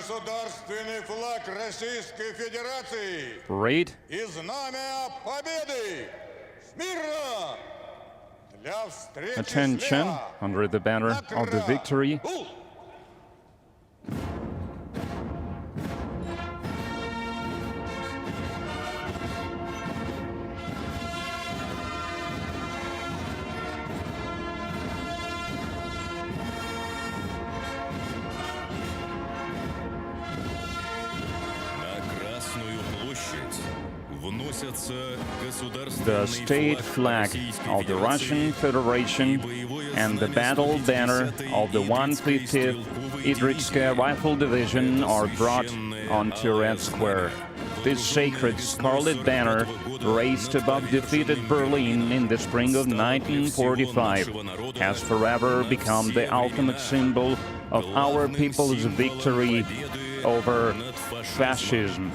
Государственный флаг Российской Федерации Parade. и Знамя Победы. Смирно! Для встречи Attention, слева. under the banner of the victory. The state flag of the Russian Federation and the battle banner of the 150th Idritskaya Rifle Division are brought onto Red Square. This sacred scarlet banner, raised above defeated Berlin in the spring of 1945, has forever become the ultimate symbol of our people's victory over fascism.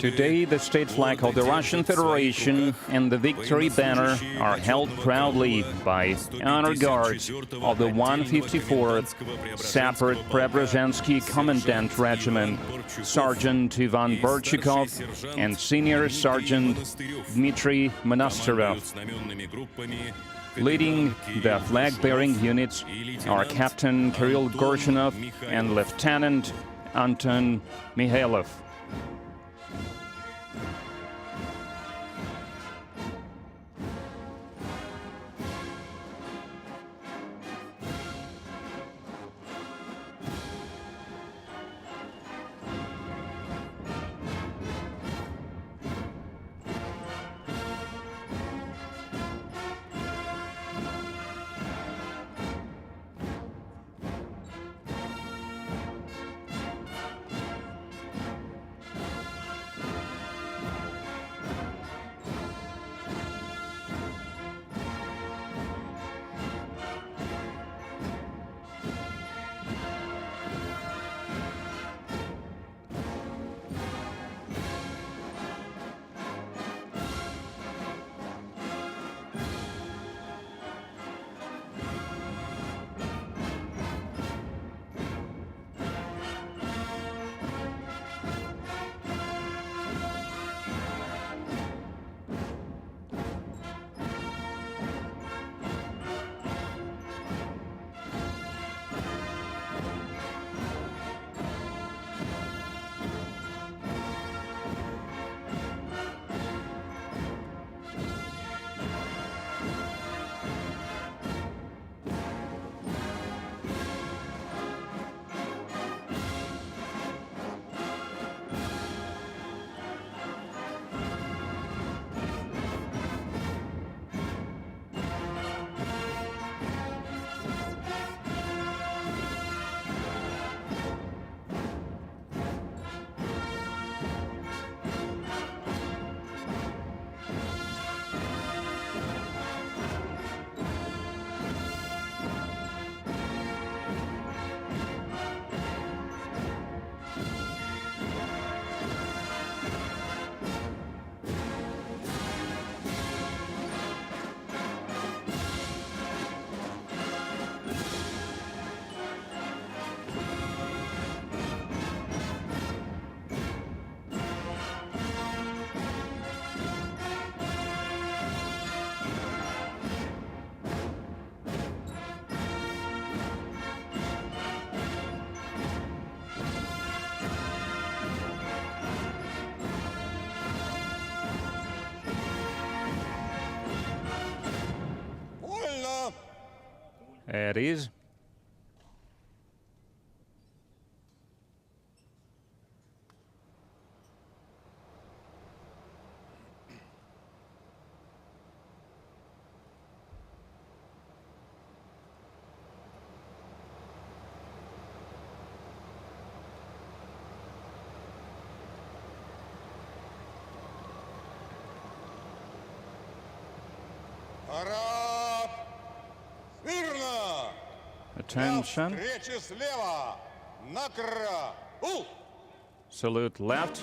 Today, the state flag of the Russian Federation and the victory banner are held proudly by honor guards of the 154th Separate Preobrazhensky Commandant Regiment, Sergeant Ivan Burchikov and Senior Sergeant Dmitry Monasterov. Leading the flag-bearing units are Captain Kirill Gorshinov and Lieutenant Anton Mikhailov. It is. Attention. Salute left.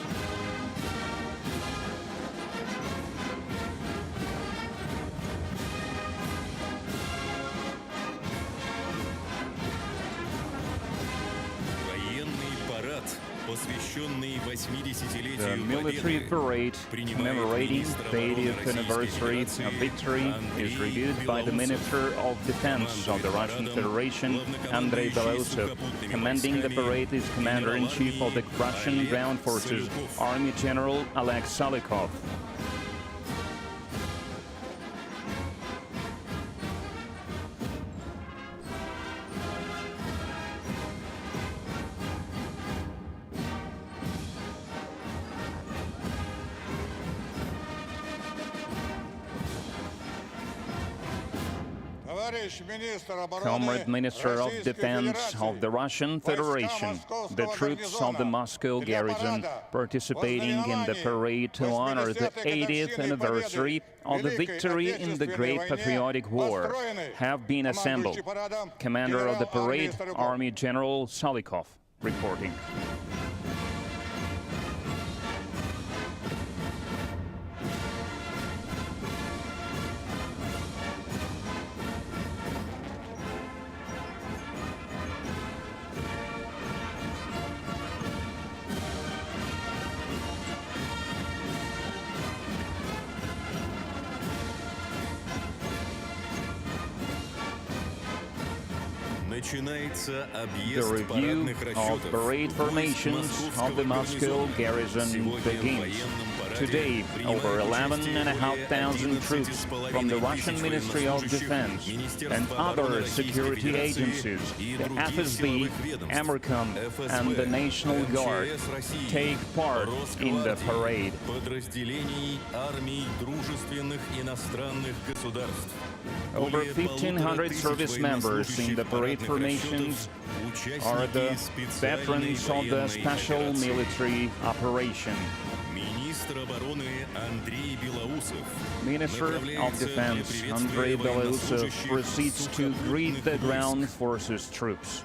The military parade commemorating the 80th anniversary of victory is reviewed by the Minister of Defense of the Russian Federation, Andrei Belousov. Commanding the parade is Commander-in-Chief of the Russian Ground Forces, Army General Oleg Salikov. Comrade Minister of Defense of the Russian Federation, the troops of the Moscow garrison participating in the parade to honor the 80th anniversary of the victory in the Great Patriotic War have been assembled. Commander of the parade, Army General Salikov, reporting. The review of parade formations of the Moscow garrison begins. Today, over 11,500 troops from the Russian Ministry of Defense and other security agencies, the FSB, Amercom, and the National Guard, take part in the parade. Over 1,500 service members in the parade formations are the veterans of the special military operation. Minister of Defense Andrei Belousov proceeds to greet the ground forces troops.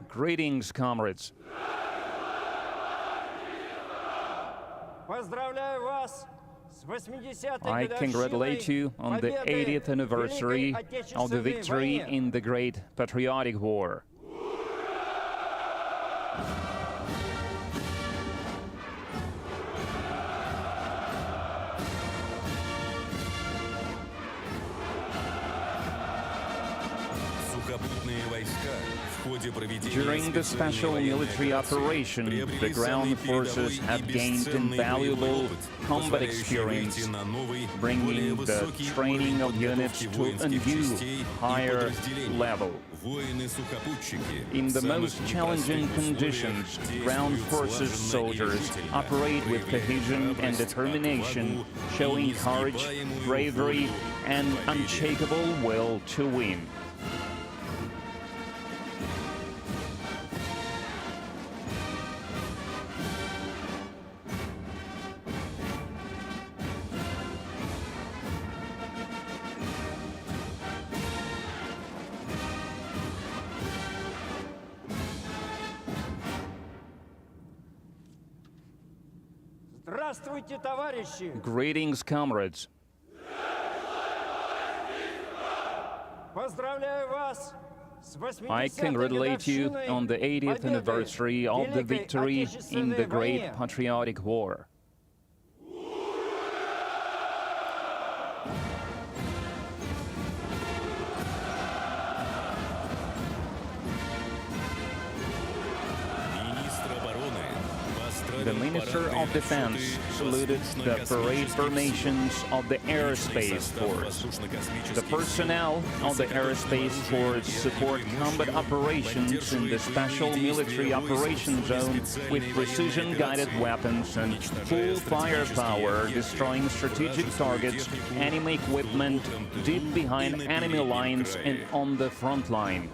Greetings, comrades. I congratulate you on the 80th anniversary of the victory in the Great Patriotic War. During the special military operation, the ground forces have gained invaluable combat experience, bringing the training of units to a new, higher level. In the most challenging conditions, ground forces soldiers operate with cohesion and determination, showing courage, bravery, and unshakable will to win. Greetings, comrades. I congratulate you on the 80th anniversary of the victory in the Great Patriotic War. The Minister of Defense saluted the parade formations of the Aerospace Force. The personnel of the Aerospace Force support combat operations in the Special Military Operation Zone with precision-guided weapons and full firepower, destroying strategic targets, enemy equipment, deep behind enemy lines and on the front line.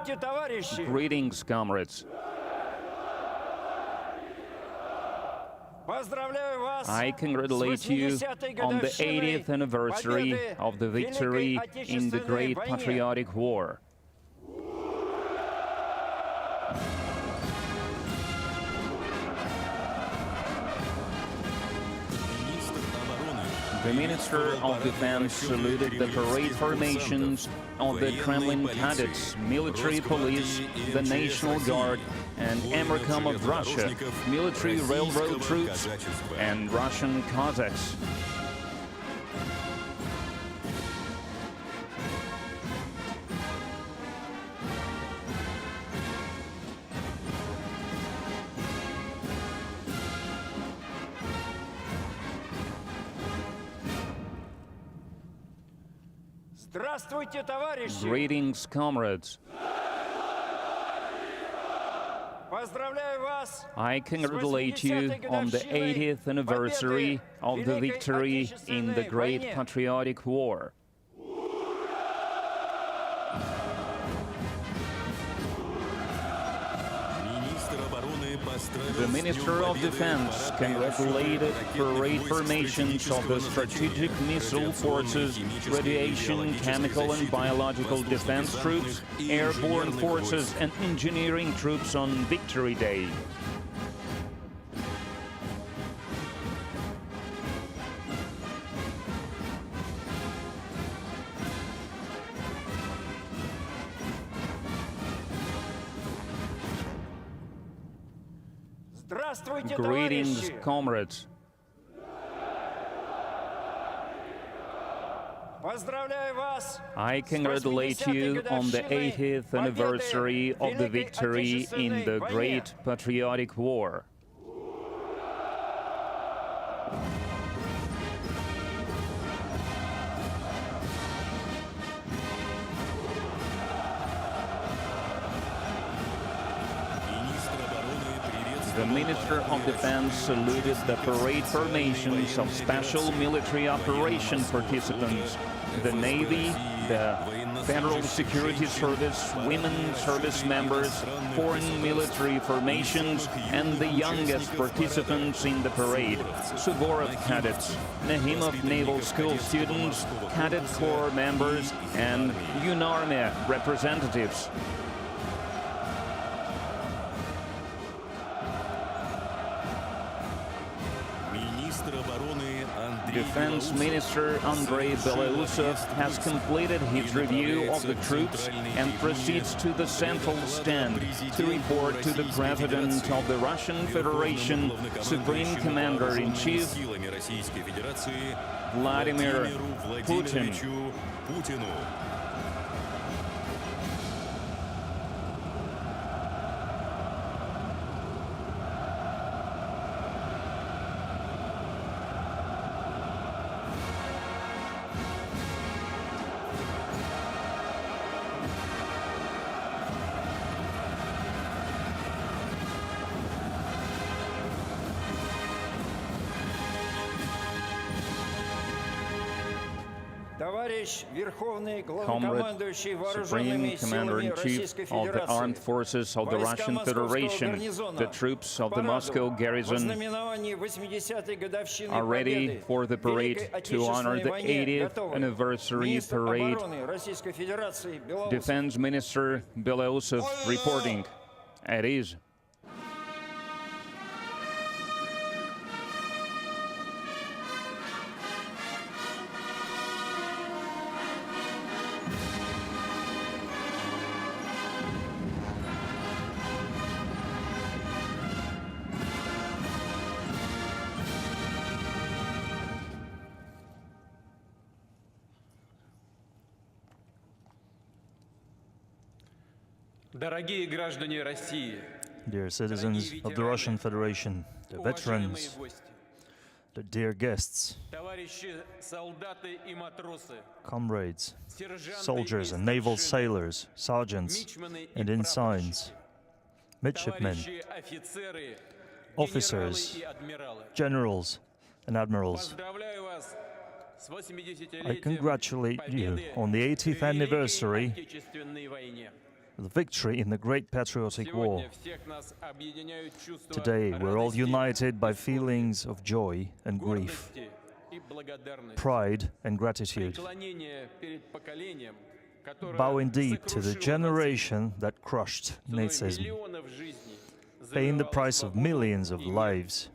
Здравствуйте, товарищи! Greetings, comrades. Поздравляю вас I congratulate you on the 80th anniversary of the victory in the Great Patriotic War. The Minister of Defense saluted the parade formations of the Kremlin cadets, military police, the National Guard, and Amercom of Russia, military railroad troops, and Russian Cossacks. Здравствуйте, товарищи! Greetings, comrades. Поздравляю вас! I congratulate you on the 80th anniversary of the victory in the Great Patriotic War. The Minister of Defense congratulated parade formations of the Strategic Missile Forces, Radiation, Chemical and Biological Defense Troops, Airborne Forces and Engineering Troops on Victory Day. Здравствуйте, Greetings, товарищи! comrades. Поздравляю вас! I congratulate you on the 80th anniversary of the victory in the Great Patriotic War. The Minister of Defense saluted the parade formations of special military operation participants, the Navy, the Federal Security Service, women service members, foreign military formations, and the youngest participants in the parade, Suvorov cadets, Nahimov Naval School students, Cadet Corps members, and UNARMY representatives. Defense Minister Andrei Belausov has completed his review of the troops and proceeds to the central stand to report to the President of the Russian Federation, Supreme Commander-in-Chief, Vladimir Putin. Товарищ Верховный Comrade, Главнокомандующий Supreme Вооруженными силами Commander-in-Chief Российской of the Armed Федерации, Forces of the войска Russian Московского Federation, гарнизона the troops of the параду Moscow в garrison ознаменовании 80-й годовщины are ready победы for the в parade Великой to honor Отечественной the войне 80th готовы. anniversary Министр parade. обороны Российской Федерации Белоусов. Defense Minister Belausov reporting. It is. Дорогие граждане России, Dear citizens of the Russian Federation, the veterans, the dear guests, товарищи солдаты и матросы, comrades, сержанты soldiers и and naval старшины, sailors, sergeants мичманы и and ensigns, прапорщики, midshipmen, товарищи офицеры, officers, генералы и адмиралы. generals and admirals. Поздравляю вас с I 80-летием congratulate you победы on the 80th в Великой anniversary Отечественной войне. the victory in the Great Patriotic War. Сегодня всех нас объединяют чувства Today, we're all радости, united by feelings of joy and grief, гордости и благодарности. pride and gratitude. Преклонение перед поколением, которое Bow indeed to the сокрушило generation that crushed ценой Nazism, миллионов жизней, paying the завоевало price of свободу millions of и мир lives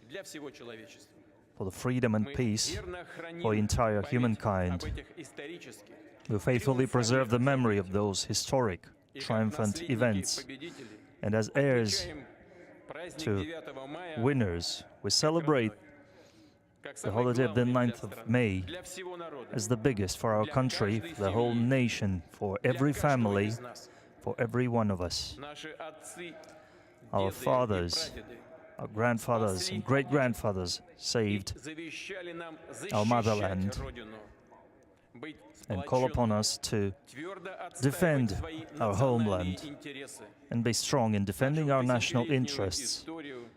для всего человечества. for the freedom and Мы peace верно храним for entire память humankind. об этих исторических We faithfully preserve the memory of those historic, и как triumphant наследники events, победителей and as heirs отмечаем праздник to 9 мая winners, we celebrate как the самый holiday of the главный для 9th of страны, May для всего народа, as the biggest for our country, for the whole nation, for every для каждого family, из нас. for every one of us. Наши отцы, Our деды и fathers, прадеды our grandfathers and great-grandfathers saved завещали нам our защищать motherland Родину, быть and call upon сплоченными, us to твердо отстаивать defend свои our homeland национальные интересы, and be strong in defending our national тысячелетнюю interests, историю,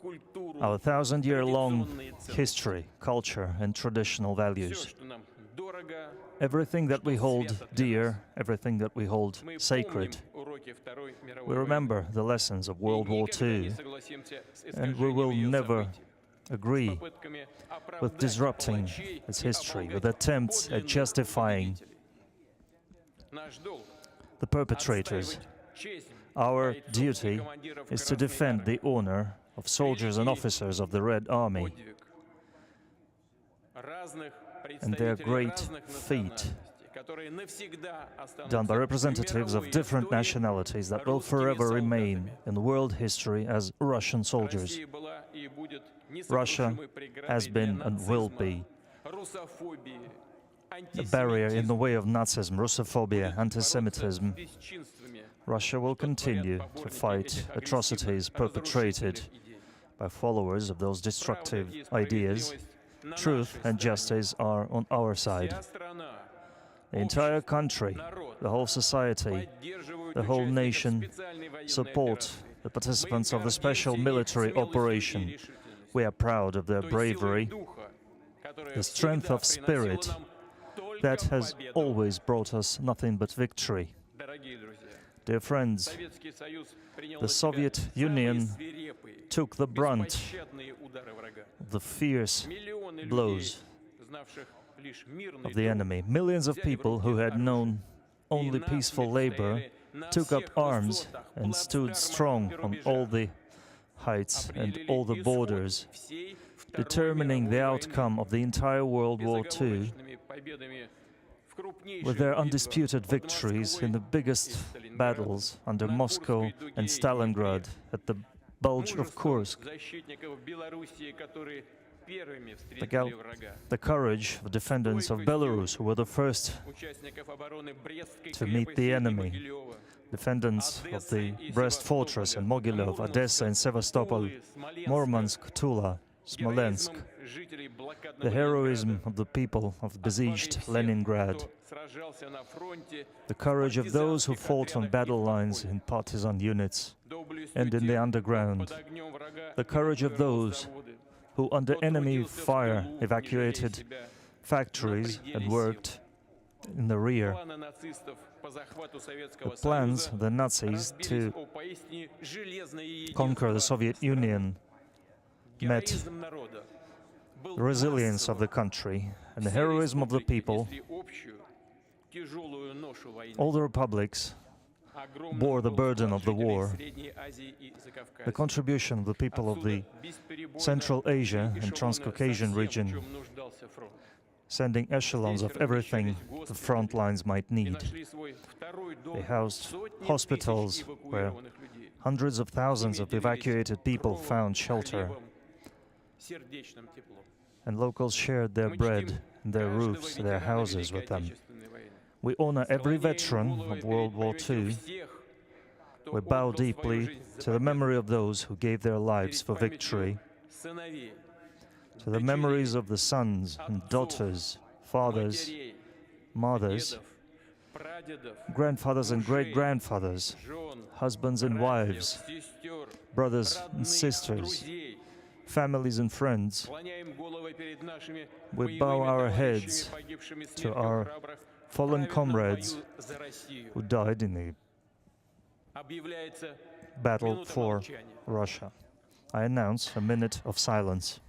культуру, our thousand-year-long традиционные ценности. history, culture, and traditional Всё, values. что нам дорого, Everything that we hold свято для dear, everything that we hold мы sacred. помним уроки Второй мировой We войны. remember the lessons of И World War никогда не II согласимся с and we will искажением её never событий, agree попытками with оправдать disrupting палачей its и history, with оболгать attempts at подлинных justifying победителей. Наш долг the perpetrators. отстаивать честь Our бойцов и duty командиров is to Красной defend Армии, the honor of soldiers and officers of the Red Army подвиг разных and their представителей great разных feat национальностей, которые навсегда done by останутся в representatives of мировой different истории nationalities that will русскими forever remain солдатами. in world history as Russian soldiers. Россия была и будет Russia несокрушимой преградой has для been and will нацизма, be русофобии, a barrier in the антисемитизма, way of Nazism, Russophobia, будет anti-Semitism. бороться с бесчинствами, Russia will continue to fight atrocities perpetrated by followers of those destructive ideas. Truth and justice are on our side. The entire country, the whole society, the whole nation support the participants of the special military operation. We are proud of their bravery, the strength of spirit that has always brought us nothing but victory. Dear friends, the Soviet Union took the brunt of the fierce blows of the enemy. Millions of people who had known only peaceful labor took up arms and stood strong on all the heights and all the borders, determining the outcome of the entire World War II with their undisputed victories in the biggest battles under Moscow and Stalingrad, at the Bulge of Kursk. The courage of defenders of Belarus, who were the first to meet the enemy, defenders of the Brest Fortress and Mogilov, Odessa and Sevastopol, Murmansk, Tula, Smolensk, the heroism of the people of besieged Leningrad, the courage of those who fought on battle lines in partisan units and in the underground, the courage of those who under enemy fire evacuated factories and worked in the rear. The plans of the Nazis to conquer the Soviet Union met the resilience of the country and the heroism of the people. All the republics bore the burden of the war. The contribution of the people of the Central Asia and Transcaucasian region, sending echelons of everything the front lines might need. They housed hospitals where hundreds of thousands of evacuated people found shelter, and locals shared their bread, their roofs, their houses with them. We honor every veteran of World War II. We bow deeply to the memory of those who gave their lives for victory, to the memories of the sons and daughters, fathers, mothers, grandfathers and great-grandfathers, husbands and wives, brothers and sisters, families and friends. We bow our heads to our fallen comrades who died in the Объявляется battle минута for молчания. Russia. I announce a minute of silence.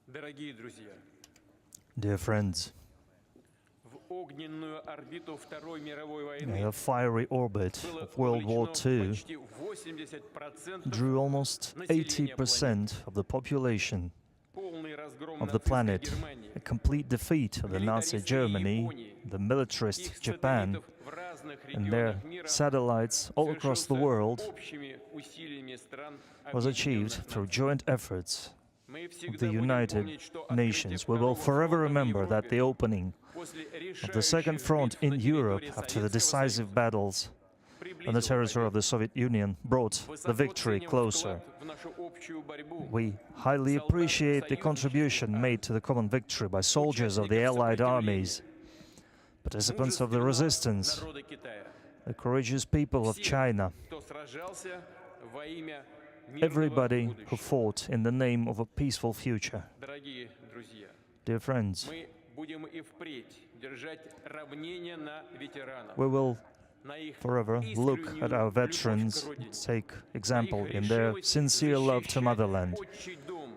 Дорогие друзья, Dear friends, в огненную орбиту Второй мировой in войны the fiery orbit было of World War вовлечено II почти 80% drew almost населения планеты. 80% of the population Полный разгром of the нацистской planet, Германии, a complete defeat of the Nazi Germany, the militarist их Japan, сателлитов в разных and their регионах мира satellites all across the совершился world общими усилиями стран was achieved Объединенных through Наций. joint efforts Мы of всегда the будем United помнить, что Nations. открытие We will Второго forever фронта в remember that the Европе opening после of the Second решающих Front битв на in Europe территории after the Советского decisive Союза battles on the приблизило territory of победу. the Soviet Union brought the Высоко victory ценим closer. вклад в нашу общую борьбу We highly солдат appreciate the союзнических contribution армий, made to the common victory by soldiers of the участников Allied сопротивления, armies, participants of the мужественного resistance, народа Китая, the courageous people of всех, China, кто сражался во имя мирного everybody who будущего. fought in the name of a peaceful future. Дорогие друзья, Dear friends, мы будем и впредь держать равнение на ветеранов, we will на их forever look искреннюю at our любовь к veterans, родине, take на их example in their решимость sincere love to защищать motherland, отчий дом,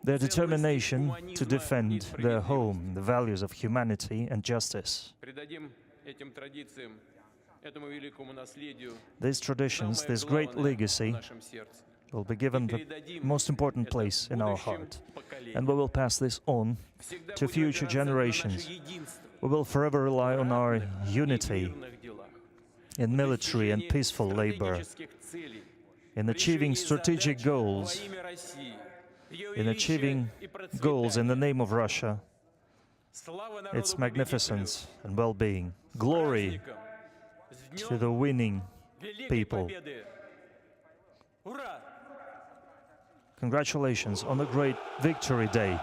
their ценности determination to гуманизма и defend their справедливости. home, the values of humanity and justice. Придадим этим традициям, этому великому наследию These traditions, самое this great главное в legacy, нашем сердце. will be given the most important place in our heart, and we will pass this on Всегда to будем future опираться на наше generations. единство We will forever rely on our в unity мирных делах, in military and достижении peaceful labor, стратегических целей, in achieving решении strategic задач goals, во имя России, ее in величия achieving и goals in the процветания. name of Russia, Слава народу its победителю, magnificence and well-being. Glory праздником, с to днем the winning Великой people. Победы. Ура! Congratulations on a great victory day.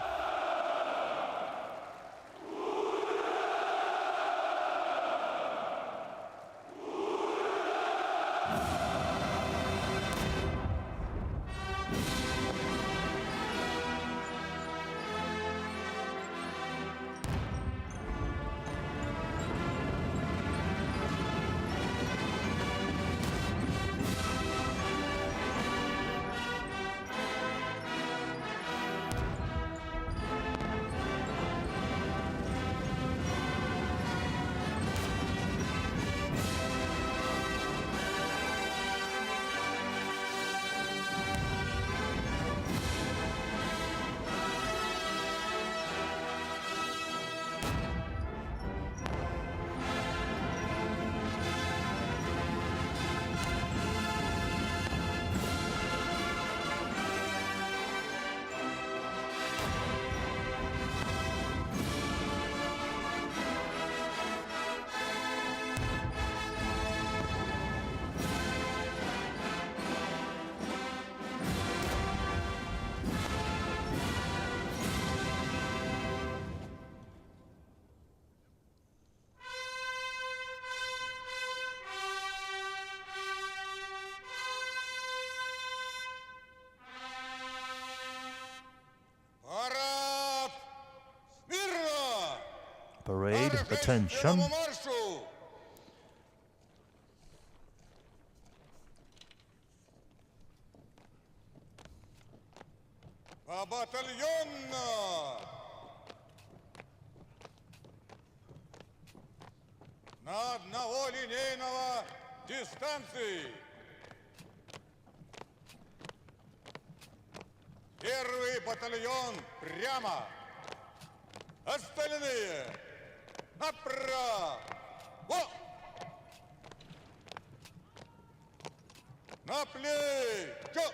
Парад! Смирно! Parade, Товарищи, attention. прямому маршу! Побатальонно! на одного линейного дистанции. Первый батальон прямо. Остальные направо. На плечо.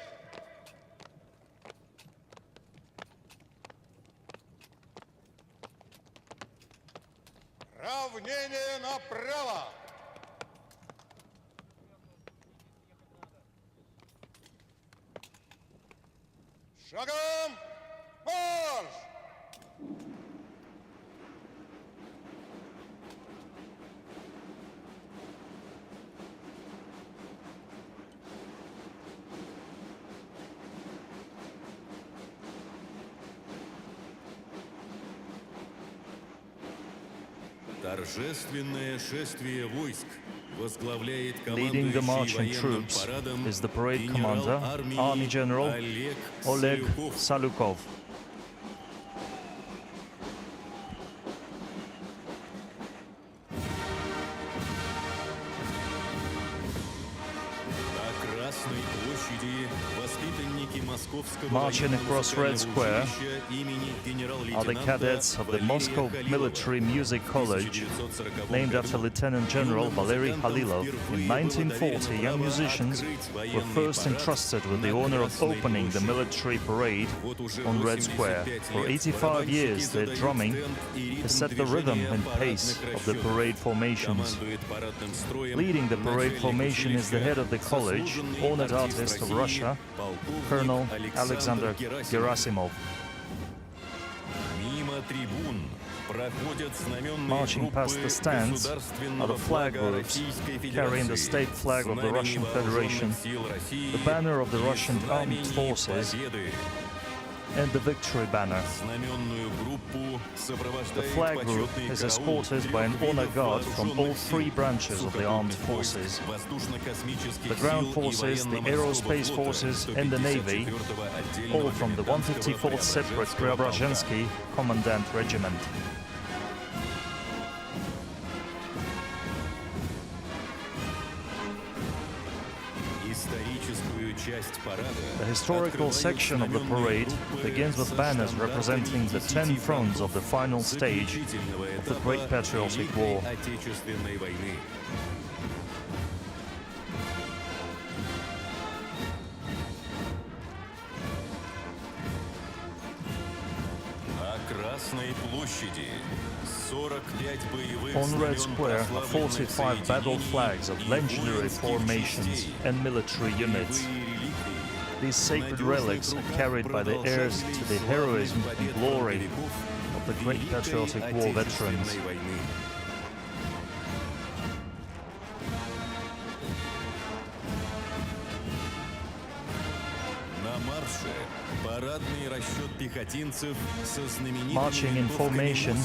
Равнение направо. Шагом марш! Торжественное шествие войск возглавляет Leading the marching командующий troops военным парадом is the parade генерал commander, армии Army General Oleg Салюков. Salukov. На Красной площади воспитанники Московского Marching across Red Square училища имени are the генерал-лейтенанта cadets of the Валерия Moscow Халилова. Military Music College, named after Lieutenant General Valery Halilov. In 1940, young musicians were first entrusted with the honor of opening the military parade on Red Square. For 85 years, their drumming has set the rhythm and pace of the parade formations. Leading the parade formation is the head of the college, honored artist of Russia, Colonel Alexander Gerasimov. Marching past the stands are the flag groups carrying the state flag of the Russian Federation, the banner of the Russian Armed Forces, and the victory banner. The flag group is escorted by an honor guard from all three branches of the armed forces: the ground forces, the aerospace forces, and the navy, all from the 154th Separate Preobrazhensky Commandant Regiment. The historical section of the parade begins with banners representing the 10 fronts of the final stage of the Great Patriotic War. On Red Square are 45 battle flags of legendary formations and military units. These sacred relics are carried by the heirs to the heroism and glory of the Great Patriotic War veterans. Marching in formation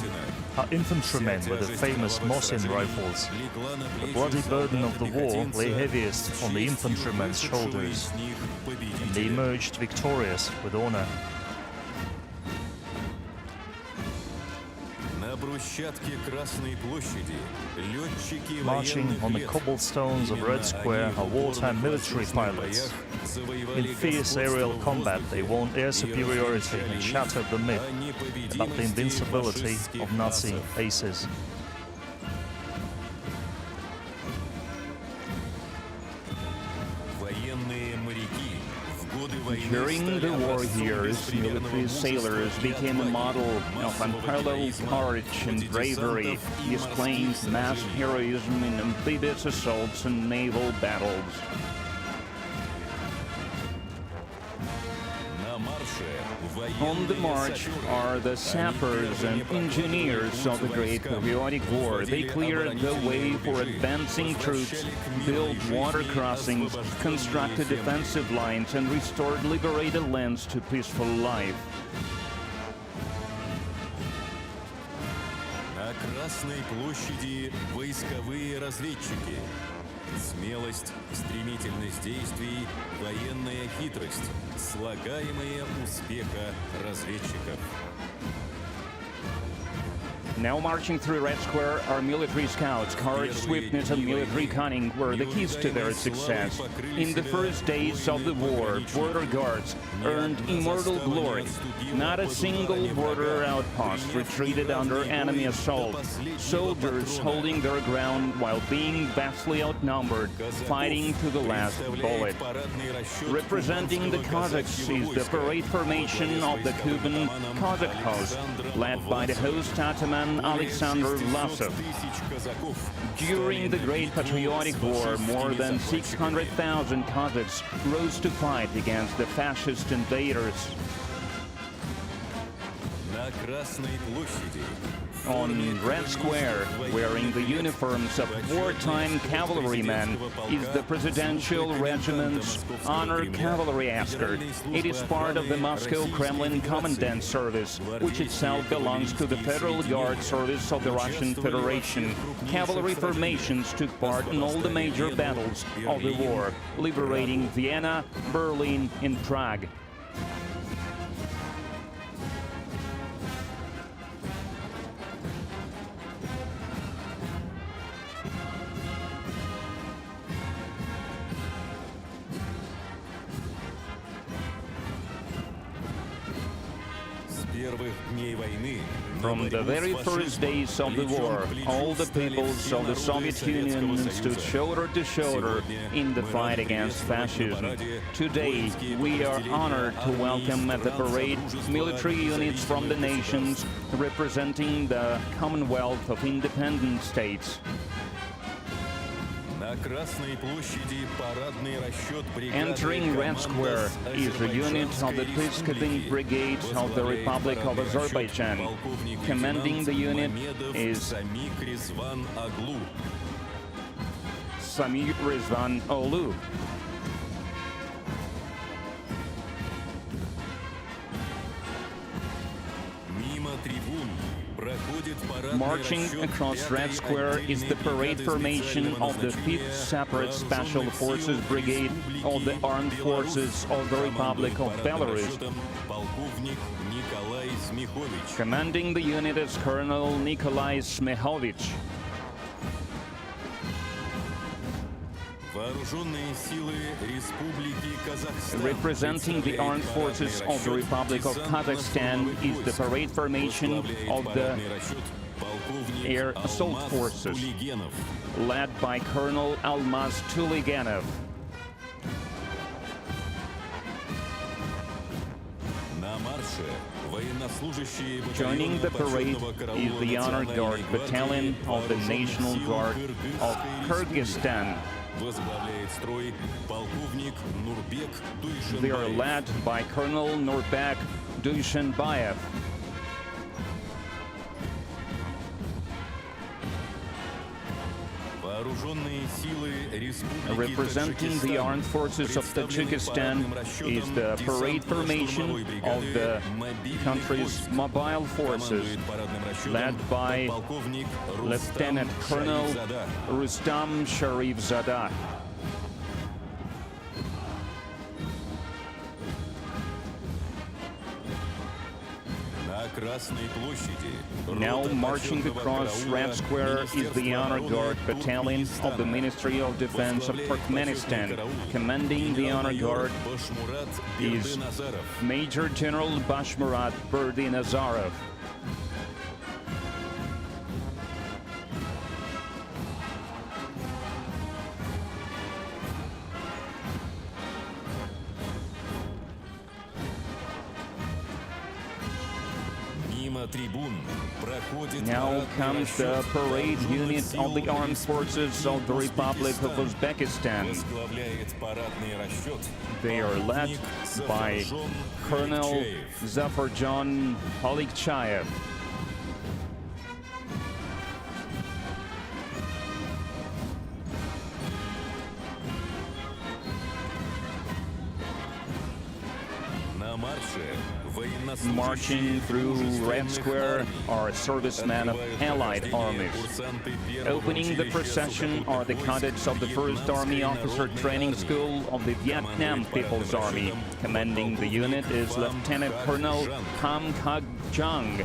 are infantrymen with the famous Mosin rifles. The bloody burden of the war lay heaviest on the infantrymen's shoulders, and they emerged victorious with honor. Marching on the cobblestones of Red Square are wartime military pilots. In fierce aerial combat, they won air superiority and shattered the myth about the invincibility of Nazi aces. During the war years, military sailors became a model of unparalleled courage and bravery, displaying mass heroism in amphibious assaults and naval battles. On the march are the sappers and engineers of the Great Patriotic War. They cleared the way for advancing troops, built water crossings, constructed defensive lines, and restored liberated lands to peaceful life. На Красной площади войсковые разведчики. Смелость, стремительность действий, военная хитрость, слагаемые успеха разведчиков. Now marching through Red Square are military scouts. Courage, swiftness, and military cunning were the keys to their success. In the first days of the war, border guards earned immortal glory. Not a single border outpost retreated under enemy assault. Soldiers holding their ground while being vastly outnumbered, fighting to the last bullet. Representing the Kazakhs is the parade formation of the Kuban Kazakh host, led by the host Ataman Alexander Vlasov. During the Great Patriotic War, more than 600,000 Kazakhs rose to fight against the fascist invaders. On Red Square, wearing the uniforms of wartime cavalrymen, is the Presidential Regiment's Honor Cavalry Escort. It is part of the Moscow Kremlin Commandant Service, which itself belongs to the Federal Guard Service of the Russian Federation. Cavalry formations took part in all the major battles of the war, liberating Vienna, Berlin, and Prague. From the very first days of the war, all the peoples of the Soviet Union stood shoulder to shoulder in the fight against fascism. Today, we are honored to welcome at the parade military units from the nations representing the Commonwealth of Independent States. Entering Red Square is a unit of the Peacekeeping Brigade of the Republic of Azerbaijan. Commanding the unit is Samir Rizvan Olu. Marching across Red Square is the parade formation of the 5th Separate Special Forces Brigade of the Armed Forces of the Republic of Belarus. Commanding the unit is Colonel Nikolai Smehovich. Representing the armed forces of the Republic of Kazakhstan is the parade formation of the Air Assault Forces, led by Colonel Almaz Tuliganov. Joining the parade is the Honor Guard Battalion of the National Guard of Kyrgyzstan. They are led by Colonel Nurbek Duyshenbayev. Representing the armed forces of Tajikistan is the parade formation of the country's mobile forces, led by Lieutenant Colonel Rustam Sharifzada. Now marching across Red Square is the Honor Guard Battalion of the Ministry of Defense of Turkmenistan. Commanding the Honor Guard is Major General Bashmurat Berdi Nazarov. Now comes the parade unit of the armed forces of the Republic of Uzbekistan. They are led by Colonel Zafarjan Polikchayev. Marching through Red Square are servicemen of Allied armies. Opening the procession are the cadets of the 1st Army Officer Training School of the Vietnam People's Army. Commanding the unit is Lieutenant Colonel Kam Kag Jung.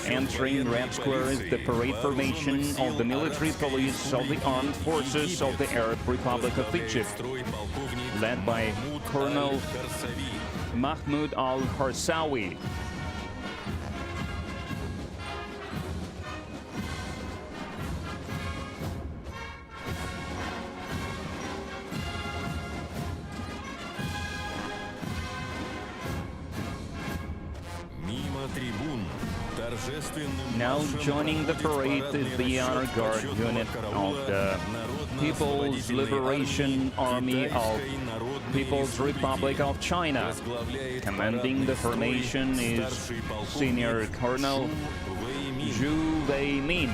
Entering Red Square is the parade formation of the military police of the armed forces of the Arab Republic of Egypt, led by Colonel Mahmoud al-Harsawi. Now joining the parade is the Honor Guard unit of the People's Liberation Army of People's Republic of China. Commanding the formation is Senior Colonel Zhu Wei-min.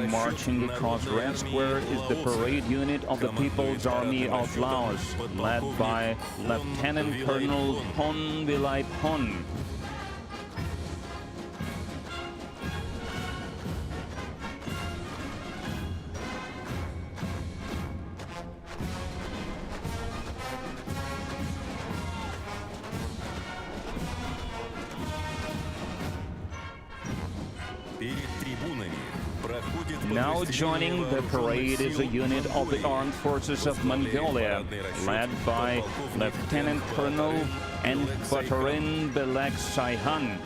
Marching across Red Square is the parade unit of the People's Army of Laos, led by Lieutenant Colonel Pon Vilai Pon. Now joining the parade is a unit of the Armed Forces of Mongolia, led by Lieutenant Colonel Enbatarin Belek Saihan.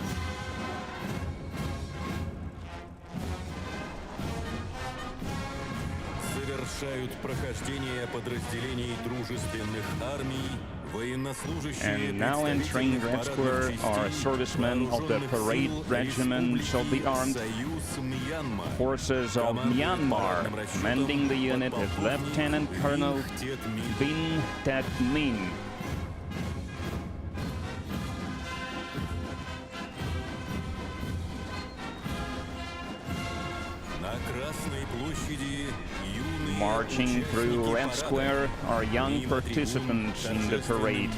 And now entering Red Square are servicemen of the parade regiments of the Armed Forces of Myanmar. Commanding the unit is Lieutenant Colonel Vin Tet Min. Marching through Red Square are young participants in the parade.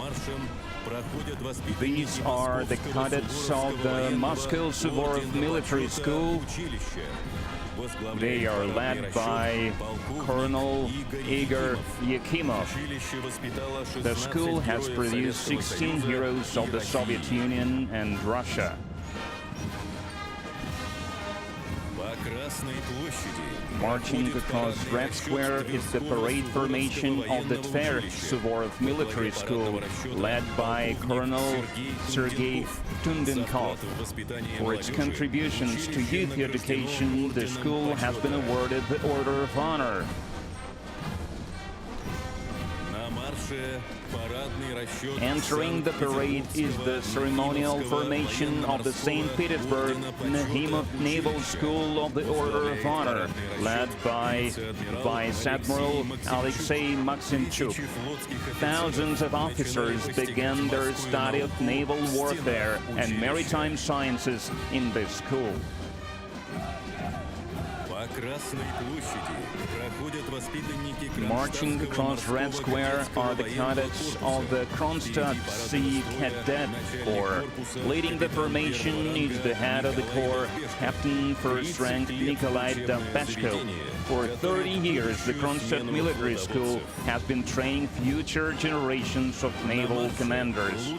These are the cadets of the Moscow Suvorov Military School. They are led by Colonel Igor Yakimov. The school has produced 16 heroes of the Soviet Union and Russia. Marching across Red Square is the parade formation of the Tver Suvorov Military School, led by Colonel Sergei Tundenkov. For its contributions to youth education, the school has been awarded the Order of Honor. Entering the parade is the ceremonial formation of the St. Petersburg Naval School of the Order of Honor, led by Vice Admiral Alexei Maximchuk. Thousands of officers began their study of naval warfare and maritime sciences in this school. Marching across Red Square are the cadets of the Kronstadt Sea Cadet Corps. Leading the formation is the head of the corps, Captain First Rank Nikolai Davbechko. For 30 years, the Kronstadt Military School has been training future generations of naval commanders.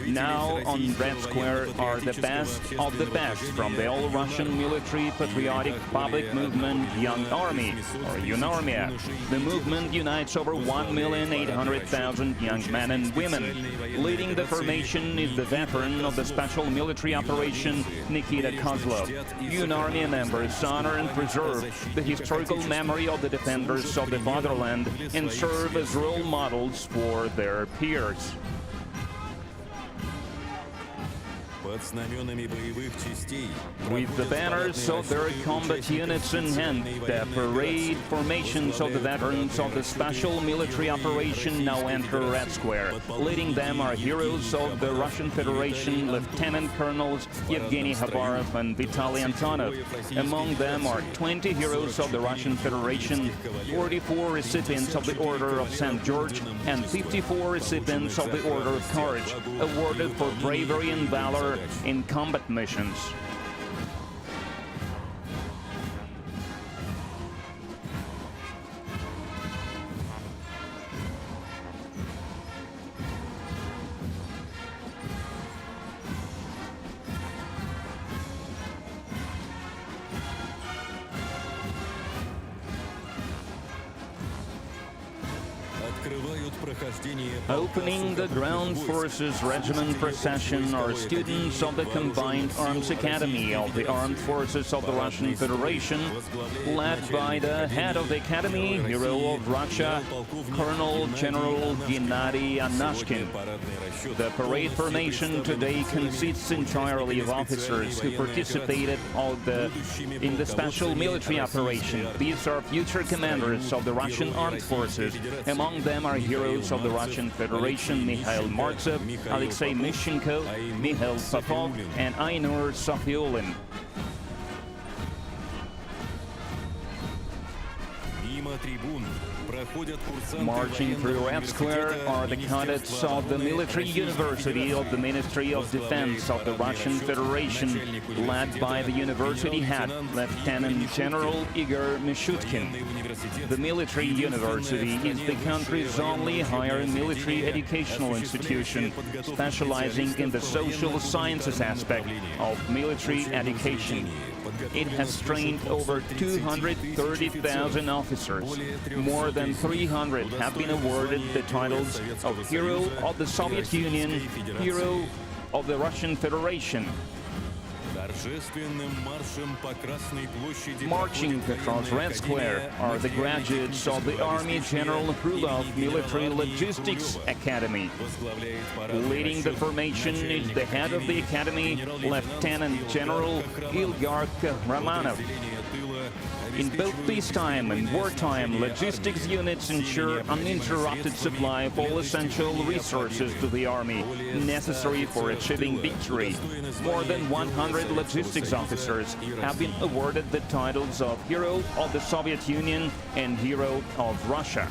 Now on Red Square are the best of the best from the all-Russian military patriotic public movement Young Army, or UNARMIA. The movement unites over 1,800,000 young men and women. Leading the formation is the veteran of the Special Military Operation, Nikita Kozlov. UNARMIA members honor and preserve the historical memory of the defenders of the fatherland and serve as role models for their peers. под знаменами боевых частей. With the banners of their combat units in hand, the parade formations of the veterans of the Special Military Operation now enter Red Square. Leading them are heroes of the Russian Federation, Lieutenant Colonels Yevgeny Khabarov and Vitaly Antonov. Among them are 20 heroes of the Russian Federation, 44 recipients of the Order of St. George, and 54 recipients of the Order of Courage, awarded for bravery and valor in combat missions. Открывают прохождение Opening the Ground Forces Regiment procession are students of the Combined Arms Academy of the Armed Forces of the Russian Federation, led by the head of the Academy, hero of Russia, Colonel General Gennady Anashkin. The parade formation today consists entirely of officers who participated in the special military operation. These are future commanders of the Russian armed forces. Among them are heroes of the Russian Federation, Mikhail Martsev, Alexei Mishchenko, Mikhail Popov, and Ainur Sofiulin. мимо трибун проходят курсанты Marching through военного Red Square университета are the cadets of the Military University of the Ministry of Defense of the Russian Federation, led by the university head, Lieutenant General Igor Mishutkin. The Military University is the country's only higher military educational institution, specializing in the social sciences aspect of military education. It has trained over 230,000 officers. More than 300 have been awarded the titles of Hero of the Soviet Union, Hero of the Russian Federation. торжественным маршем по Красной площади Marching across Red Square are the graduates of the Army General Krulov Military Logistics Academy. Leading the formation is the head of the academy, Lieutenant General Ilgar Romanov. In both peacetime and wartime, logistics units ensure uninterrupted supply of all essential resources to the army necessary for achieving victory. More than 100 logistics officers have been awarded the titles of Hero of the Soviet Union and Hero of Russia.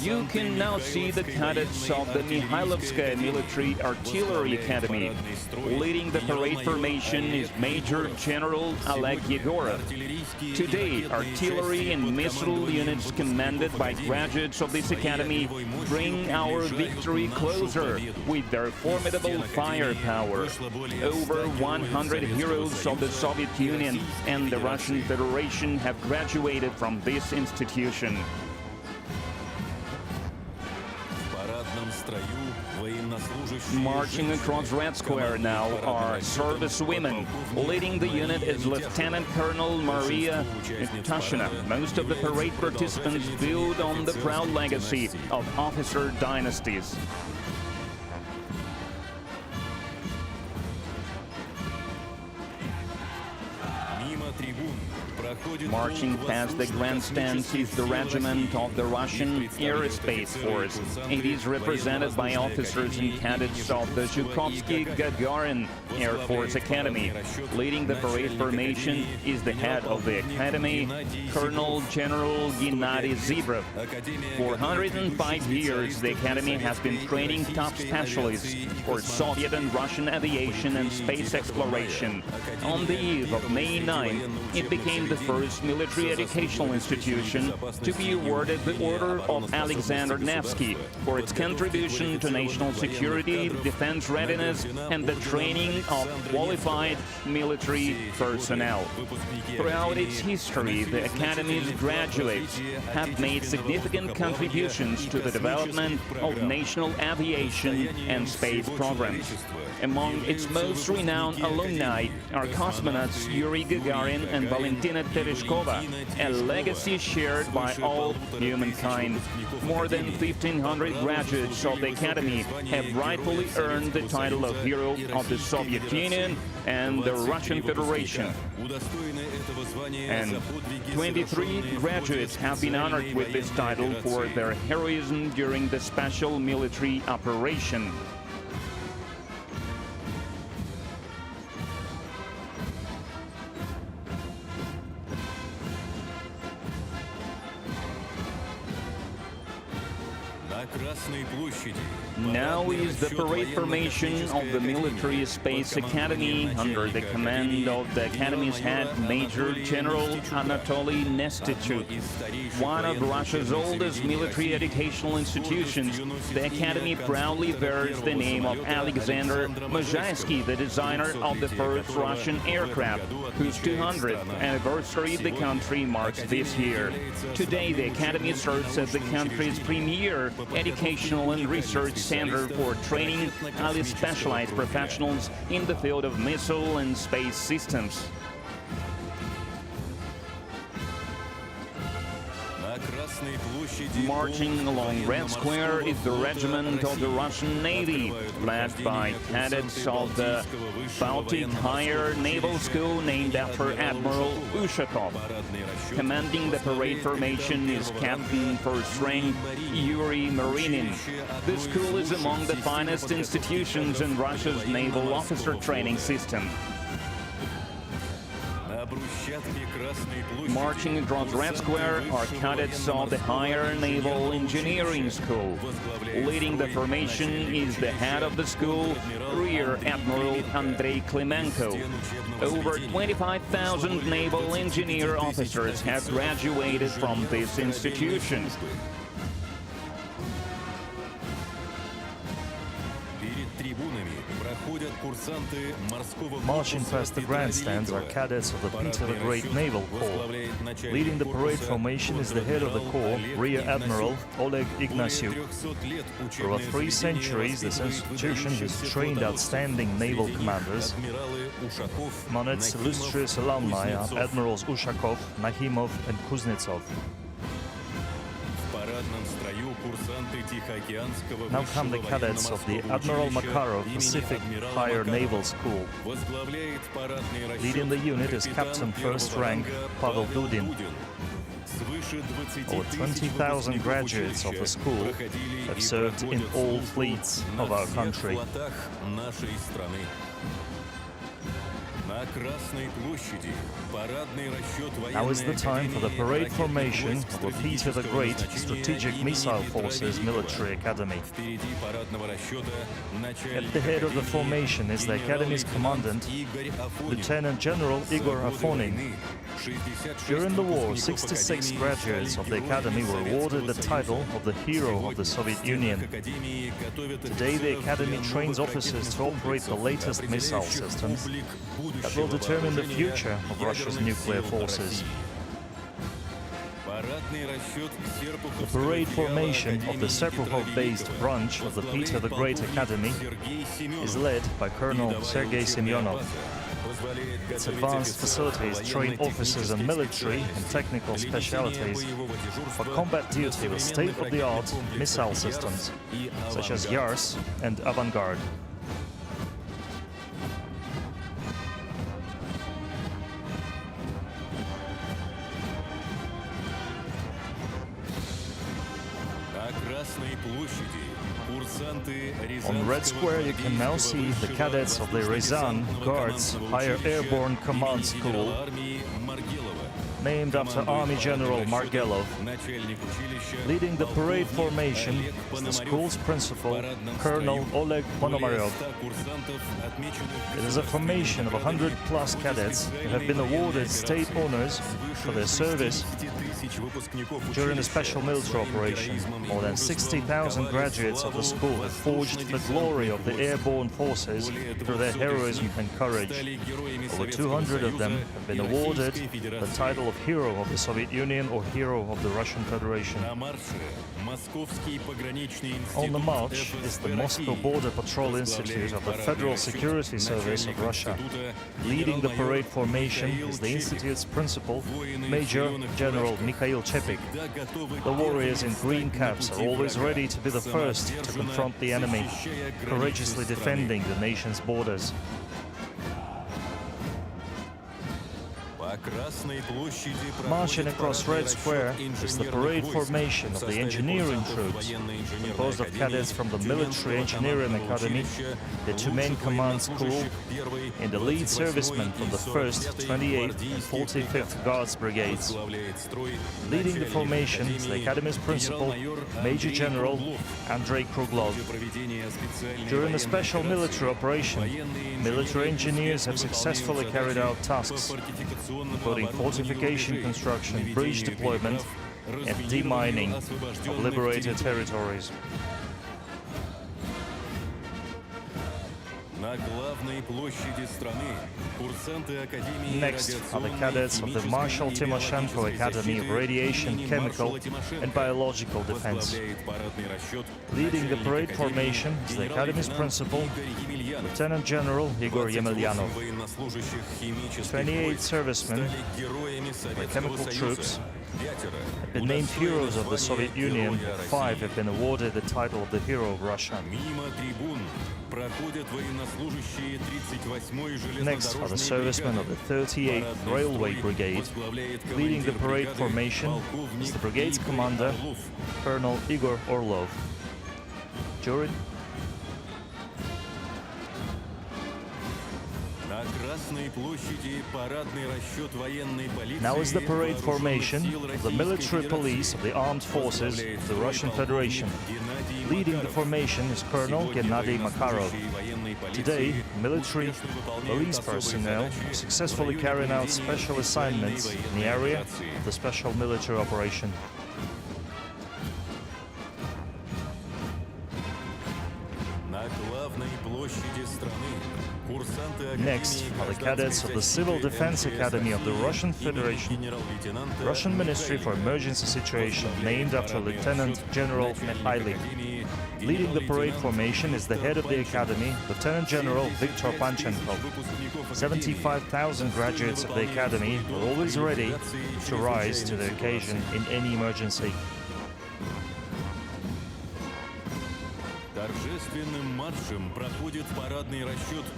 You can now see the cadets of the Mikhailovskaya Military Artillery Academy. Leading the parade formation is Major General Oleg Yegorov. Today, artillery and missile units commanded by graduates of this academy bring our victory closer with their formidable firepower. Over 100 heroes of the Soviet Union and the Russian Federation have graduated from this institution. Marching across Red Square now are service women. Leading the unit is Lieutenant Colonel Maria Tashina. Most of the parade participants build on the proud legacy of officer dynasties. Marching past the grandstands is the regiment of the Russian Aerospace Force. It is represented by officers and cadets of the Zhukovsky-Gagarin Air Force Academy. Leading the parade formation is the head of the academy, Colonel General Gennady Zibrov. For 105 years, the academy has been training top specialists for Soviet and Russian aviation and space exploration. On the eve of May 9th, it became the first military educational institution to be awarded the Order of Alexander Nevsky for its contribution to national security, defense readiness, and the training of qualified military personnel. Throughout its history, the Academy's graduates have made significant contributions to the development of national aviation and space programs. Among its most renowned alumni are cosmonauts Yuri Gagarin and Valentina Tereshkova, a legacy shared by all humankind. More than 1,500 graduates of the Academy have rightfully earned the title of Hero of the Soviet Union and the Russian Federation. And 23 graduates have been honored with this title for their heroism during the special military operation. Now is the parade formation of the Military Space Academy under the command of the Academy's head, Major General Anatoly Nestychuk. One of Russia's oldest military educational institutions, the Academy proudly bears the name of Alexander Mozhaysky, the designer of the first Russian aircraft, whose 200th anniversary the country marks this year. Today, the Academy serves as the country's premier educational and research center for training highly specialized professionals in the field of missile and space systems. Marching along Red Square is the regiment of the Russian Navy, led by cadets of the Baltic Higher Naval School named after Admiral Ushakov. Commanding the parade formation is Captain First Rank Yuri Marinin. The school is among the finest institutions in Russia's naval officer training system. Marching across Red Square are cadets of the Higher Naval Engineering School. Leading the formation is the head of the school, Rear Admiral Andrei Klimenko. Over 25,000 naval engineer officers have graduated from this institution. Marching past the grandstands are cadets of the Peter the Great Naval Corps. Leading the parade formation is the head of the corps, Rear Admiral Oleg Ignatiuk. For over 3 centuries, this institution has trained outstanding naval commanders. Among its illustrious alumni are Admirals Ushakov, Nahimov and Kuznetsov. Now come the cadets of the Admiral Makarov Pacific Higher Naval School. Leading the unit is Captain First Rank Pavel Dudin. Over 20,000 graduates of the school have served in all fleets of our country. Now is the time for the parade formation of the Peter the Great Strategic Missile Forces Military Academy. At the head of the formation is the Academy's commandant, Lieutenant General Igor Afonin. During the war, 66 graduates of the Academy were awarded the title of the Hero of the Soviet Union. Today, the Academy trains officers to operate the latest missile systems that will determine the future of Russia's nuclear forces. The parade formation of the Serpukhov-based branch of the Peter the Great Academy is led by Colonel Sergei Semyonov. Its advanced facilities train officers in military and technical specialties for combat duty with state-of-the-art missile systems, such as Yars and Avangard. On Red Square, you can now see the cadets of the Ryazan Guards Higher Airborne Command School, named after Army General Margelov. Leading the parade formation is the school's principal, Colonel Oleg Ponomaryov. It is a formation of 100+ cadets who have been awarded state honors for their service during a special military operation. More than 60,000 graduates of the school have forged the glory of the airborne forces through their heroism and courage. Over 200 of them have been awarded the title of hero of the Soviet Union or hero of the Russian Federation. На марше Московский пограничный On the институт march is the Moscow Border Patrol Institute of the Federal Security Service of Russia. Leading the parade formation is the institute's principal, Major General Mikhail Chepik. The warriors in green caps are always ready to be the first to confront the enemy, courageously defending the nation's borders. Marching across Red Square is the parade formation of the engineering troops, composed of cadets from the Military Engineering Academy, the two main command school, and the lead servicemen from the 1st, 28th and 45th Guards Brigades. Leading the formation is the Academy's principal, Major General Andrei Kruglov. During a special military operation, military engineers have successfully carried out tasks, including fortification construction, bridge deployment, and demining of liberated territories. Next are the cadets of the Marshal Timoshenko Academy of Radiation, Chemical and Biological Defense. Leading the parade formation is the Academy's principal, Lieutenant General Igor Yemelyanov. 28 servicemen of the chemical troops have been named heroes of the Soviet Union. 5 have been awarded the title of the Hero of Russia. Next are the servicemen of the 38th Railway Brigade. Leading the parade formation is the brigade's commander, Colonel Igor Orlov. During Now is the parade formation of the military police of the armed forces of the Russian Federation. Leading the formation is Colonel Gennady Makarov. Today, military police personnel are successfully carrying out special assignments in the area of the special military operation. Next are the cadets of the Civil Defense Academy of the Russian Federation, Russian Ministry for Emergency Situation, named after Lieutenant General Mikhailov. Leading the parade formation is the head of the academy, Lieutenant General Viktor Panchenko. 75,000 graduates of the academy are always ready to rise to the occasion in any emergency.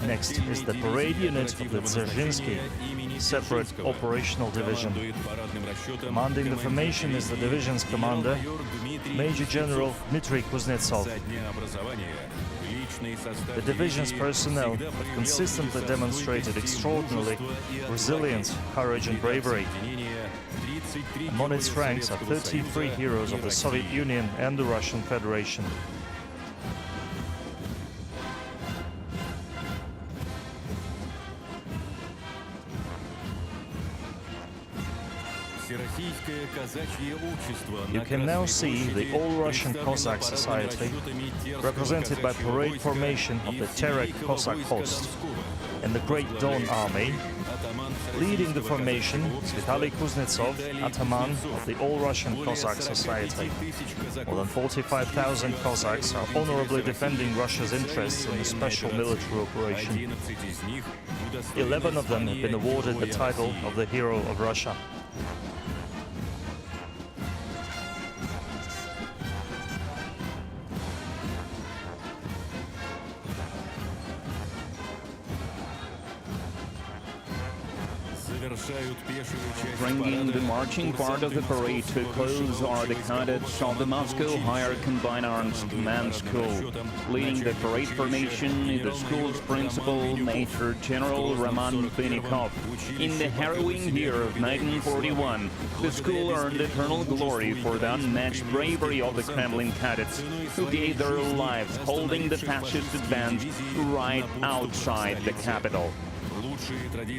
Next is the parade unit of the Dzerzhinsky Separate Operational Division. Commanding the formation is the division's commander, Major General Dmitry Kuznetsov. The division's personnel have consistently demonstrated extraordinary resilience, courage and bravery. Among its ranks are 33 heroes of the Soviet Union and the Russian Federation. You can now see the All-Russian Cossack Society, represented by parade formation of the Terek Cossack Host and the Great Don Army. Leading the formation is Vitaly Kuznetsov, Ataman of the All-Russian Cossack Society. More than 45,000 Cossacks are honorably defending Russia's interests in the special military operation. 11 of them have been awarded the title of the Hero of Russia. Bringing the marching part of the parade to a close are the cadets of the Moscow Higher Combined Arms Command School. Leading the parade formation is the school's principal, Major General Roman Benikov. In the harrowing year of 1941, the school earned eternal glory for the unmatched bravery of the Kremlin cadets, who gave their lives holding the fascist advance right outside the capital.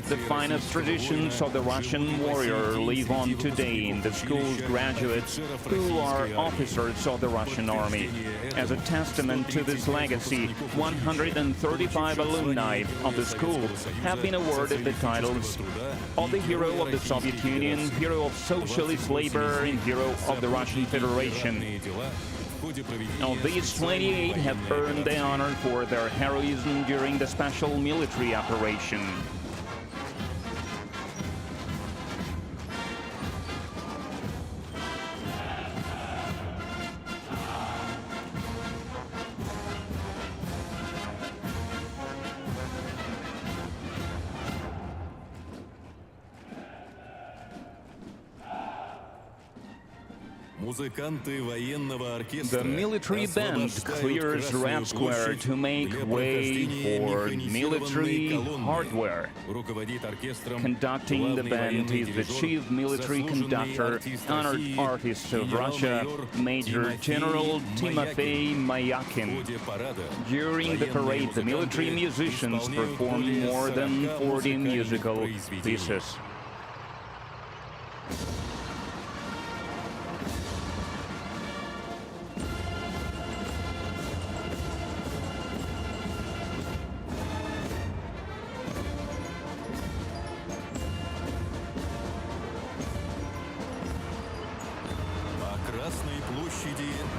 The finest traditions of the Russian warrior live on today in the school's graduates, who are officers of the Russian Army. As a testament to this legacy, 135 alumni of the school have been awarded the titles of the hero of the Soviet Union, hero of socialist labor, and hero of the Russian Federation. Now, these 28 have earned the honor for their heroism during the special military operation. The military band clears Red Square to make way for military hardware. Conducting the band is the chief military conductor, honored artist of Russia, Major General Timofey Mayakin. During the parade, the military musicians performed more than 40 musical pieces.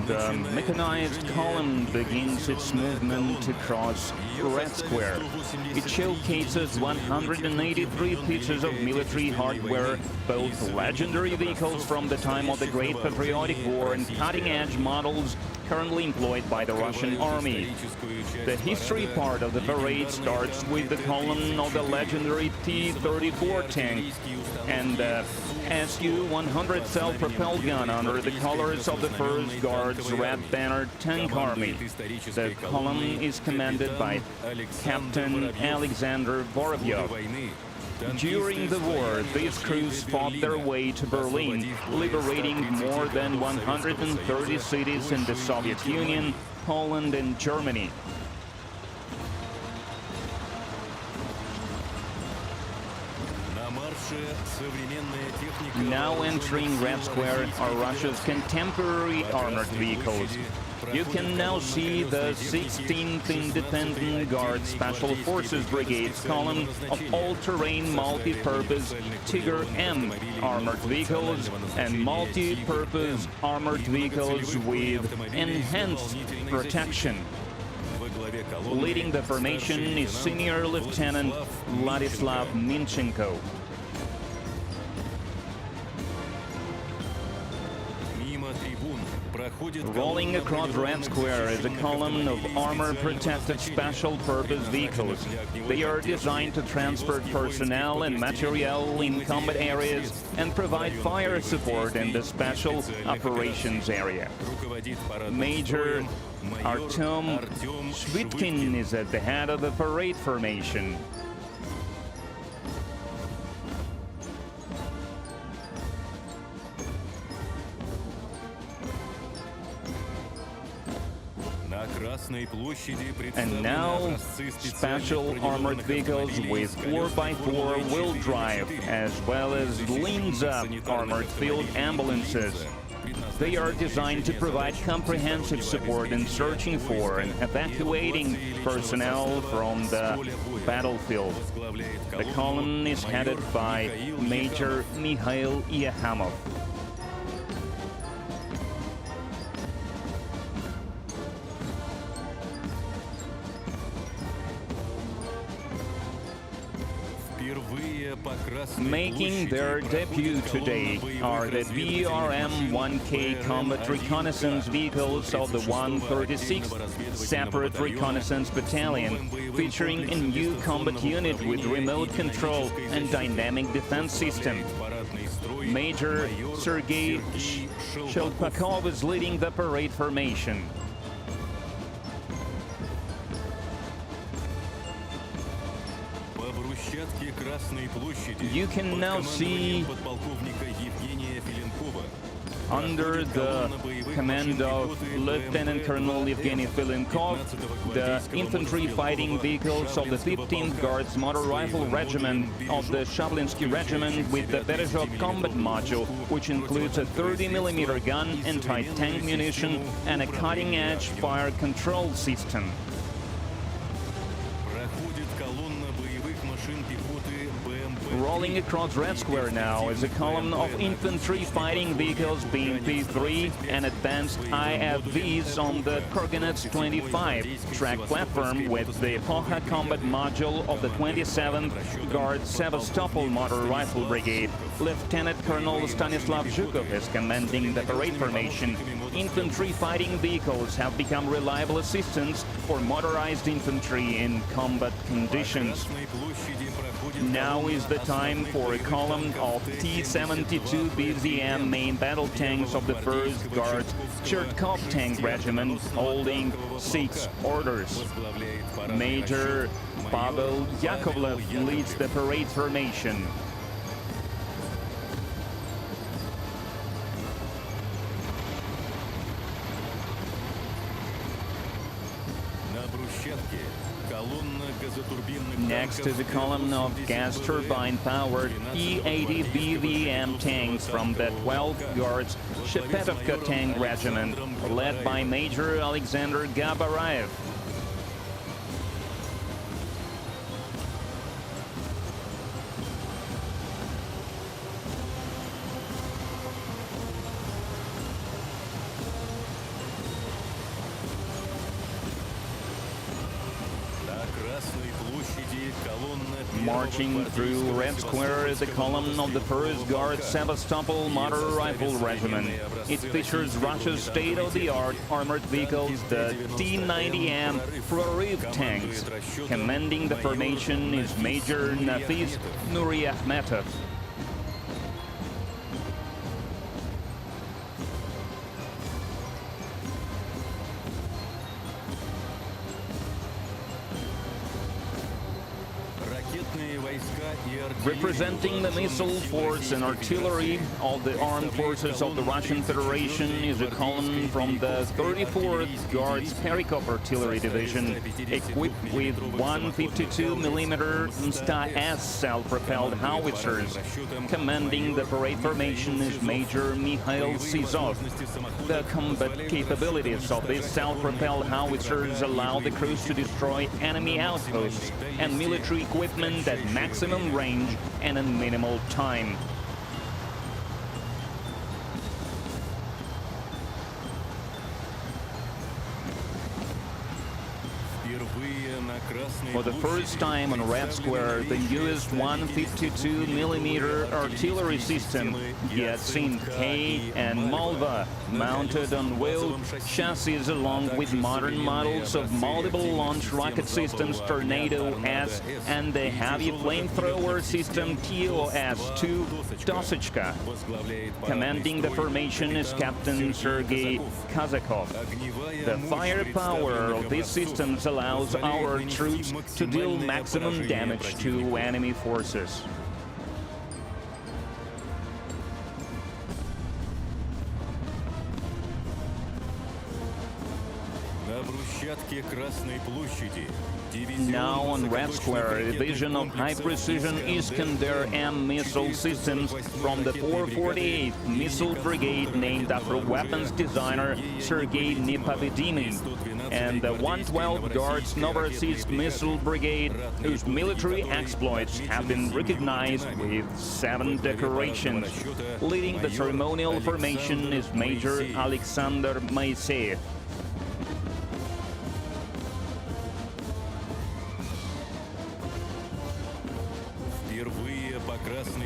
The mechanized column begins its movement across Red Square. It showcases 183 pieces of military hardware, both legendary vehicles from the time of the Great Patriotic War and cutting-edge models currently employed by the Russian Army. The history part of the parade starts with the column of the legendary T-34 tank and the Su-100 self-propelled gun under the colors of the 1st Guards Red Banner Tank Army. The column is commanded by Captain Alexander Vorovyov. During the war, these crews fought their way to Berlin, liberating more than 130 cities in the Soviet Union, Poland, and Germany. Now entering Red Square are Russia's contemporary armored vehicles. You can now see the 16th Independent Guard Special Forces Brigade's column of all-terrain multi-purpose Tiger M armored vehicles and multi-purpose armored vehicles with enhanced protection. Leading the formation is Senior Lieutenant Vladislav Minchenko. Rolling across Red Square is a column of armor-protected special-purpose vehicles. They are designed to transport personnel and material in combat areas and provide fire support in the special operations area. Major Artem Shvitkin is at the head of the parade formation. And now, special armored vehicles with 4x4 wheel drive, as well as Linza armored field ambulances. They are designed to provide comprehensive support in searching for and evacuating personnel from the battlefield. The column is headed by Major Mikhail Yahamov. Making their debut today are the BRM-1K combat reconnaissance vehicles of the 136th Separate Reconnaissance Battalion, featuring a new combat unit with remote control and dynamic defense system. Major Sergei Shelpakov is leading the parade formation. You can now see, under the command of Lieutenant Colonel Yevgeny Filenkov, the infantry fighting vehicles of the 15th Guards Motor Rifle Regiment of the Shablinsky Regiment with the Berezhov combat module, which includes a 30mm gun, anti-tank munition, and a cutting-edge fire control system. rolling across Red Square now is a column of infantry fighting vehicles BMP-3 and advanced IFVs on the coordinates 25 track platform with the Poha combat module of the 27th Guard Sevastopol Motor Rifle Brigade. Lieutenant Colonel Stanislav Zhukov is commanding the parade formation. Infantry fighting vehicles have become reliable assistance for motorized infantry in combat conditions. Now is the time for a column of T-72 BZM main battle tanks of the 1st Guard Chertkov Tank Regiment holding 6 orders. Major Pavel Yakovlev leads the parade formation. Next is a column of gas turbine-powered E-80 BVM tanks from the 12th Guards Shepetovka Tank Regiment, led by Major Alexander Gabarayev. Marching through Red Square is a column of the 1st Guard Sevastopol Motor Rifle Regiment. It features Russia's state-of-the-art armored vehicles, the T-90M Prorыв tanks. Commanding the formation is Major Nafis Nuriahmetov. Representing the missile force and artillery of the armed forces of the Russian Federation is a column from the 34th Guards Perikop Artillery Division, equipped with 152mm Msta-S self-propelled howitzers. Commanding the parade formation is Major Mikhail Sizov. The combat capabilities of these self-propelled howitzers allow the crews to destroy enemy outposts and military equipment at maximum range and in minimal time. For the first time on Red Square, the newest 152mm artillery system, Yatsin K and Malva, mounted on wheeled chassis along with modern models of multiple launch rocket systems Tornado S and the heavy flamethrower system TOS-2 Dosichka. Commanding the formation is Captain Sergei Kazakov. The firepower of these systems allows our troops to deal maximum damage to enemy forces. Now on Red Square, a division of high-precision Iskander-M missile systems from the 448th Missile Brigade, named after weapons designer Sergei Nepovedinin, and the 112th Guards Novorossiysk Missile Brigade, whose military exploits have been recognized with 7 decorations. Leading the ceremonial formation is Major Alexander Moiseyev.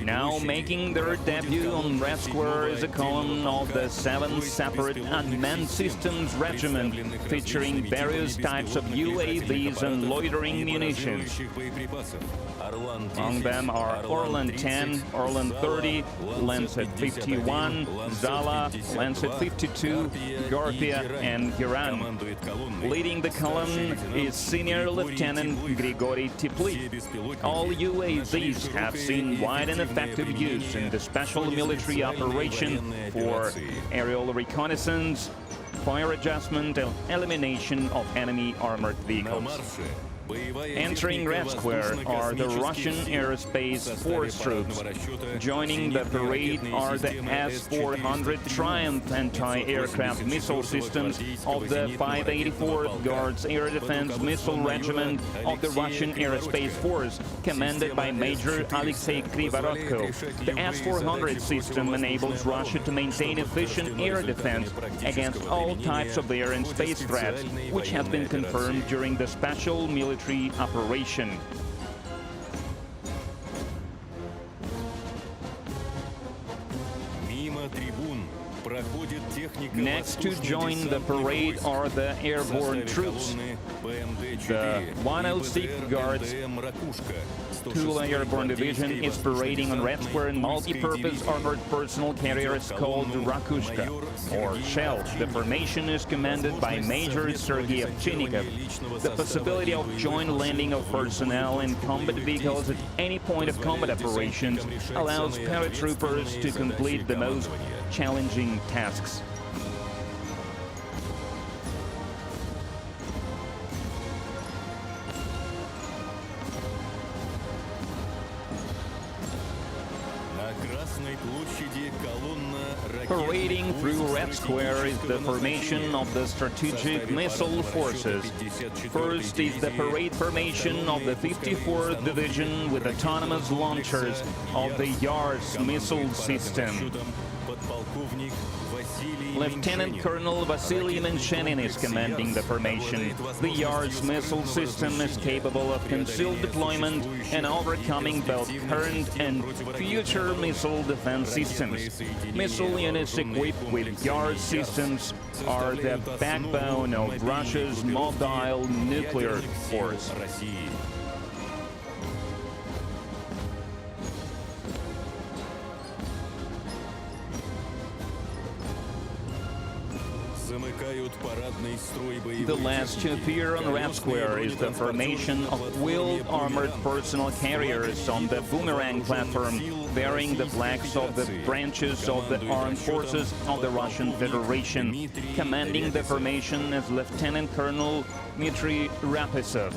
Now making their debut on Red Square is a column of the 7th Separate Unmanned Systems Regiment, featuring various types of UAVs and loitering munitions. Among them are Orlan 10, Orlan 30, Lancet 51, Zala, Lancet 52, Garpia, and Giran. Leading the column is Senior Lieutenant Grigory Teplik. All UAVs have seen wide and effective use in the special military operation for aerial reconnaissance, fire adjustment, and elimination of enemy armored vehicles. Entering Red Square are the Russian Aerospace Force troops. Joining the parade are the S-400 Triumph anti-aircraft missile systems of the 584th Guards Air Defense Missile Regiment of the Russian Aerospace Force, commanded by Major Alexei Krivorotko. The S-400 system enables Russia to maintain efficient air defense against all types of air and space threats, which has been confirmed during the special military operation. Next to join the parade are the airborne troops. The 106th Guards Tula Airborne Division is parading on Red Square in multi-purpose armored personal carriers called Rakushka, or Shell. The formation is commanded by Major Sergei Ovchinnikov. The possibility of joint landing of personnel in combat vehicles at any point of combat operations allows paratroopers to complete the most challenging tasks. Parading through Red Square is the formation of the Strategic Missile Forces. First is the parade formation of the 54th Division with autonomous launchers of the Yars missile system. Lieutenant Colonel Vasily Menchenin is commanding the formation. The Yars missile system is capable of concealed deployment and overcoming both current and future missile defense systems. Missile units equipped with Yars systems are the backbone of Russia's mobile nuclear force. The last to appear on Red Square is the formation of wheeled armored personal carriers on the Boomerang platform, bearing the flags of the branches of the armed forces of the Russian Federation. Commanding the formation is Lieutenant Colonel Dmitry Rapesov.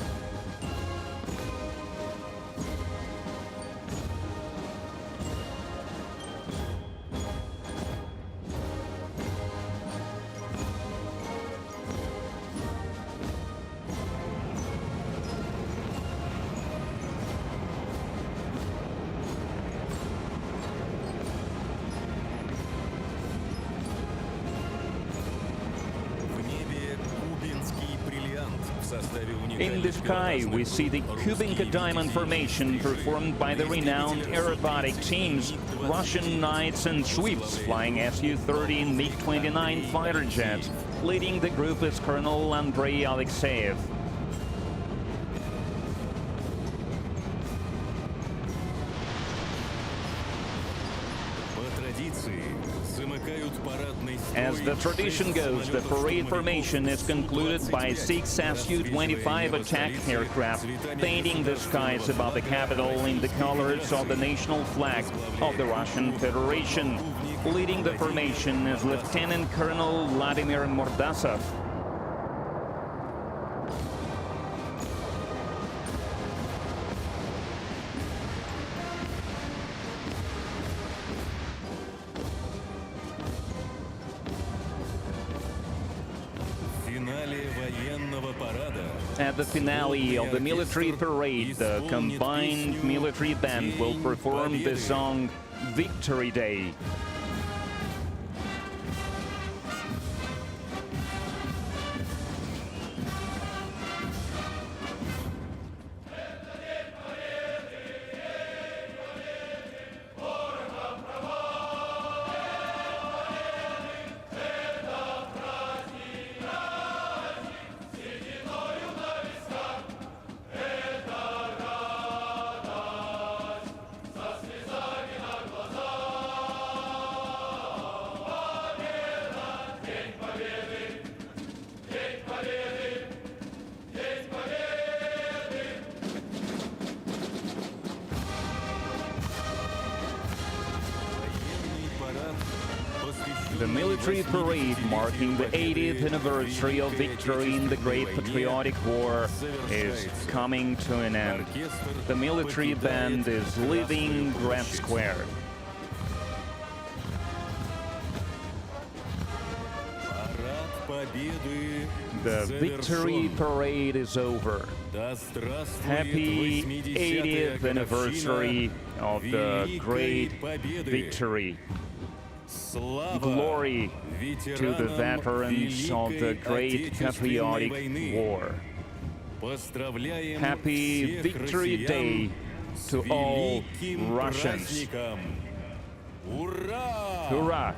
In the sky, we see the Kubinka Diamond Formation performed by the renowned aerobatic teams, Russian Knights and Sweeps, flying Su-30 and MiG-29 fighter jets. Leading the group is Colonel Andrei Alexeyev. As the tradition goes, the parade formation is concluded by 6 Su-25 attack aircraft, painting the skies above the capital in the colors of the national flag of the Russian Federation. Leading the formation is Lieutenant Colonel Vladimir Mordasov. At the finale of the military parade, the combined military band will perform the song Victory Day. The military parade marking the 80th anniversary of victory in the Great Patriotic War is coming to an end. The military band is leaving Red Square. The victory parade is over. Happy 80th anniversary of the great victory. Glory to the veterans of the Great Patriotic War. Happy Victory Day to all Russians. Hurrah!